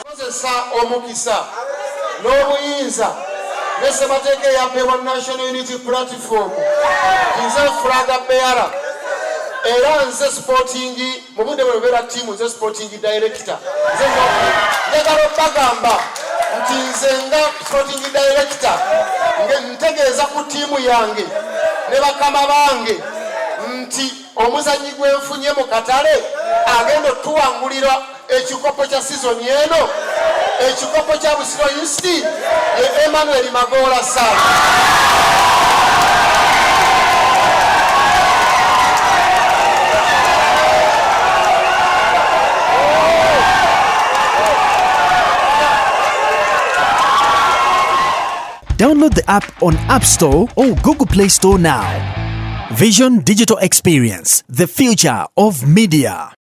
kozesa omukisa n'obuyinza ne ssemateeka eyampeebwa National Unity Platform nze fulaga bearer era nze sporting mu budde bwe beera ttiimu nze sporting director nze njagala okubagamba nti nze nga sporting director ntegeeza ku ttiimu yange ne bakama bange nti omuzannyi gwenfunye mu katale agenda otuwangulira ekikopo kya sizoni eno ekikopo kya Busiro East ye Emmanuel Magola Sala. Download the app on App Store or Google Play Store now. Vision Digital Experience, the future of media.